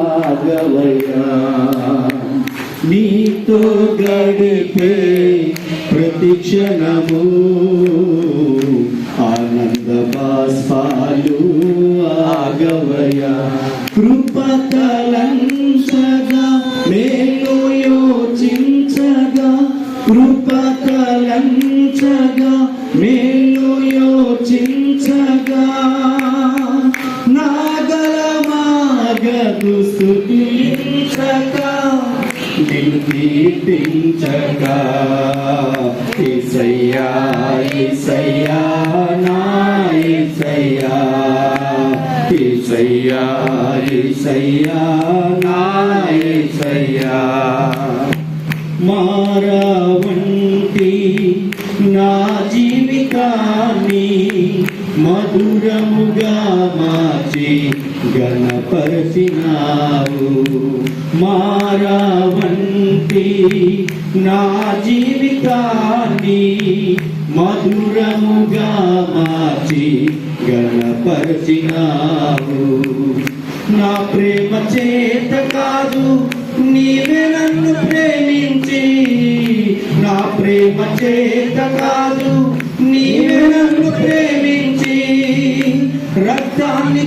ఆగవయ్యా నీతో గడిపే ప్రతి క్షణము ఆనంద బాష్పాలు ఆగవయ్యా కృపతలంచగా మేలు యోచించగా కృపతలంచగా మేలు యోచించగా నాగలమాగదు స్తుతించగా నిన్ను కీర్తించగా యేసయ్యా యేసయ్యా నా యేసయ్యా యేసయ్యా యేసయ్యా నా యేసయ్యా మారవంటి నా జీవితాన్ని మధురముగా మార్చి గణపరచినావు మారవంటి నా జీవితాన్ని మధురముగా మార్చి గణపరచినావు నా ప్రేమ చేత కాదు నీవే నన్ను ప్రేమించి నా ప్రేమ చేత కాదు నీవే నన్ను ప్రేమించి రక్తాన్ని